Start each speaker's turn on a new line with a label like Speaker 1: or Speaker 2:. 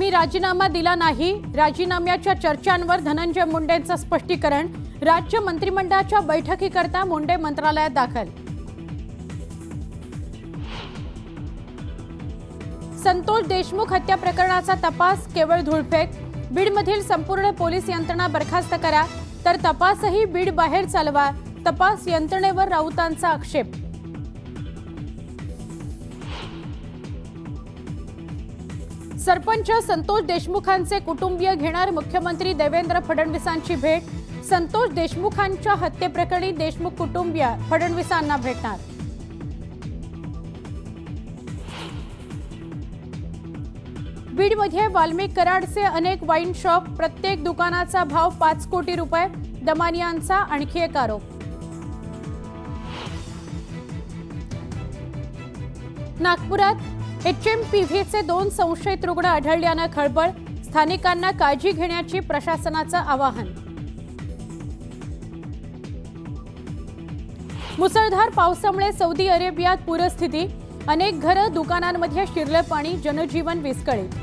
Speaker 1: मी राजीनामा दिला नाही। राजीनाम्याच्या चर्चांवर धनंजय मुंडेंचं स्पष्टीकरण। राज्य मंत्रिमंडळाच्या बैठकीकरता मुंडे मंत्रालयात दाखल। संतोष देशमुख हत्या प्रकरणाचा तपास केवळ धुळफेक। बीडमधील संपूर्ण पोलीस यंत्रणा बरखास्त करा, तर तपासही बीड बाहेर चालवा। तपास यंत्रणेवर राऊतांचा आक्षेप। सरपंच संतोष देशमुखांचे कुटुंबीय घेणार मुख्यमंत्री देवेंद्र फडणवीसांची भेट। संतोष देशमुखांच्या हत्येप्रकरणी देशमुख कुटुंबीय फडणवीसांना भेटणार। बीडमध्ये वाल्मिक कराडचे अनेक वाईन शॉप, प्रत्येक दुकानाचा भाव 5 कोटी रुपये। दमानियांचा आणखी एक आरोप। नागपुरात HMPVचे 2 संशयित रुग्ण आढळल्यानं खळबळ। स्थानिकांना काळजी घेण्याची प्रशासनाचं आवाहन। मुसळधार पावसामुळे सौदी अरेबियात पूरस्थिती। अनेक घरं दुकानांमध्ये शिरलं पाणी, जनजीवन विस्कळीत।